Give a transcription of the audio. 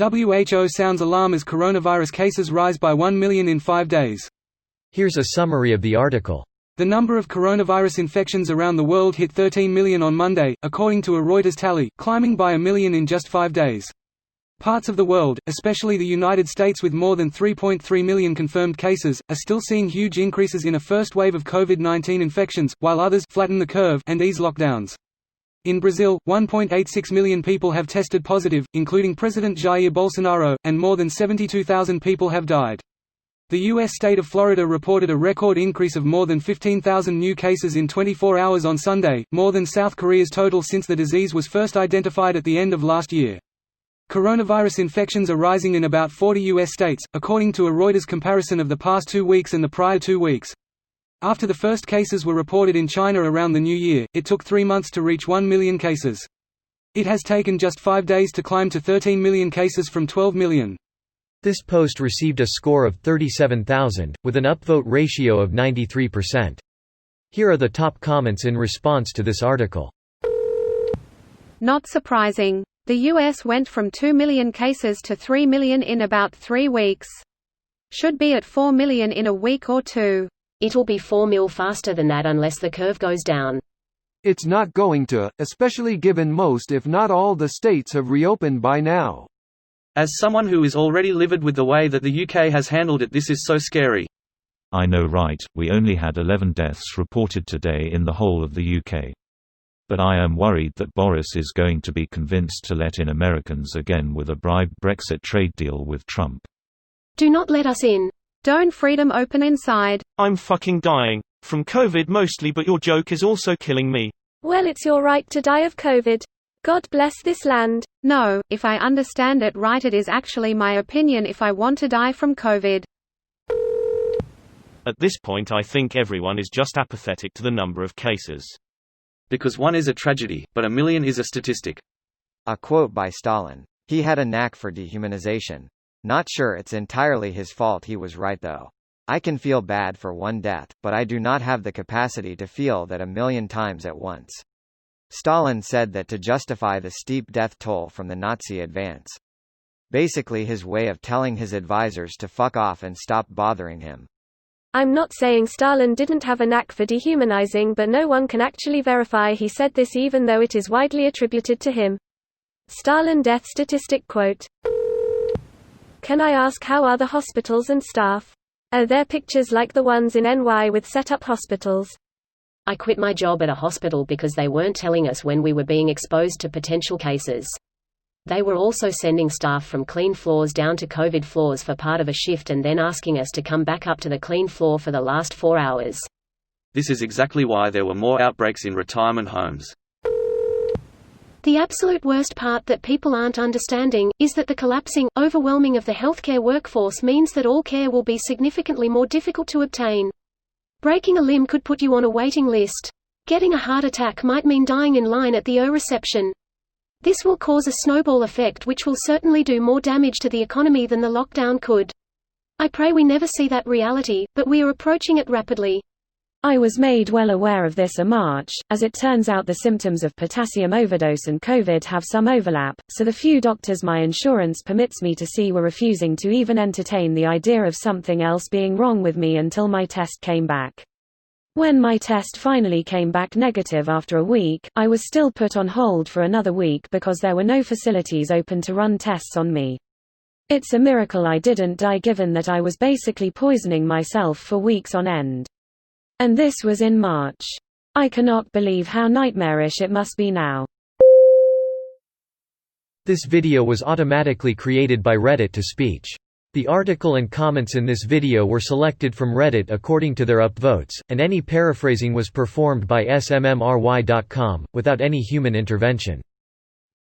WHO sounds alarm as coronavirus cases rise by 1 million in 5 days. Here's a summary of the article. The number of coronavirus infections around the world hit 13 million on Monday, according to a Reuters tally, climbing by 1 million in just 5 days. Parts of the world, especially the United States with more than 3.3 million confirmed cases, are still seeing huge increases in a first wave of COVID-19 infections, while others flatten the curve and ease lockdowns. In Brazil, 1.86 million people have tested positive, including President Jair Bolsonaro, and more than 72,000 people have died. The U.S. state of Florida reported a record increase of more than 15,000 new cases in 24 hours on Sunday, more than South Korea's total since the disease was first identified at the end of last year. Coronavirus infections are rising in about 40 U.S. states, according to a Reuters comparison of the past 2 weeks and the prior 2 weeks. After the first cases were reported in China around the new year, it took 3 months to reach 1 million cases. It has taken just 5 days to climb to 13 million cases from 12 million. This post received a score of 37,000, with an upvote ratio of 93%. Here are the top comments in response to this article. Not surprising. The US went from 2 million cases to 3 million in about 3 weeks. Should be at 4 million in a week or two. It'll be 4 mil faster than that unless the curve goes down. It's not going to, especially given most if not all the states have reopened by now. As someone who is already livid with the way that the UK has handled it, this is so scary. I know, right, we only had 11 deaths reported today in the whole of the UK. But I am worried that Boris is going to be convinced to let in Americans again with a bribed Brexit trade deal with Trump. Do not let us in. Don't freedom open inside. I'm fucking dying. From COVID mostly, but your joke is also killing me. Well, it's your right to die of COVID. God bless this land. No, if I understand it right, it is actually my opinion if I want to die from COVID. At this point I think everyone is just apathetic to the number of cases. Because 1 is a tragedy, but 1 million is a statistic. A quote by Stalin. He had a knack for dehumanization. Not sure it's entirely his fault. He was right though. I can feel bad for 1 death, but I do not have the capacity to feel that 1 million times at once. Stalin said that to justify the steep death toll from the Nazi advance. Basically his way of telling his advisors to fuck off and stop bothering him. I'm not saying Stalin didn't have a knack for dehumanizing, but no one can actually verify he said this even though it is widely attributed to him. Stalin death statistic quote. Can I ask, how are the hospitals and staff? Are there pictures like the ones in NY with set-up hospitals? I quit my job at a hospital because they weren't telling us when we were being exposed to potential cases. They were also sending staff from clean floors down to COVID floors for part of a shift and then asking us to come back up to the clean floor for the last 4 hours. This is exactly why there were more outbreaks in retirement homes. The absolute worst part that people aren't understanding is that the collapsing, overwhelming of the healthcare workforce means that all care will be significantly more difficult to obtain. Breaking a limb could put you on a waiting list. Getting a heart attack might mean dying in line at the OR reception. This will cause a snowball effect which will certainly do more damage to the economy than the lockdown could. I pray we never see that reality, but we are approaching it rapidly. I was made well aware of this in March. As it turns out, the symptoms of potassium overdose and COVID have some overlap, so the few doctors my insurance permits me to see were refusing to even entertain the idea of something else being wrong with me until my test came back. When my test finally came back negative after a week, I was still put on hold for another week because there were no facilities open to run tests on me. It's a miracle I didn't die, given that I was basically poisoning myself for weeks on end. And this was in March. I cannot believe how nightmarish it must be now. This video was automatically created by Reddit to speech. The article and comments in this video were selected from Reddit according to their upvotes, and any paraphrasing was performed by smmry.com, without any human intervention.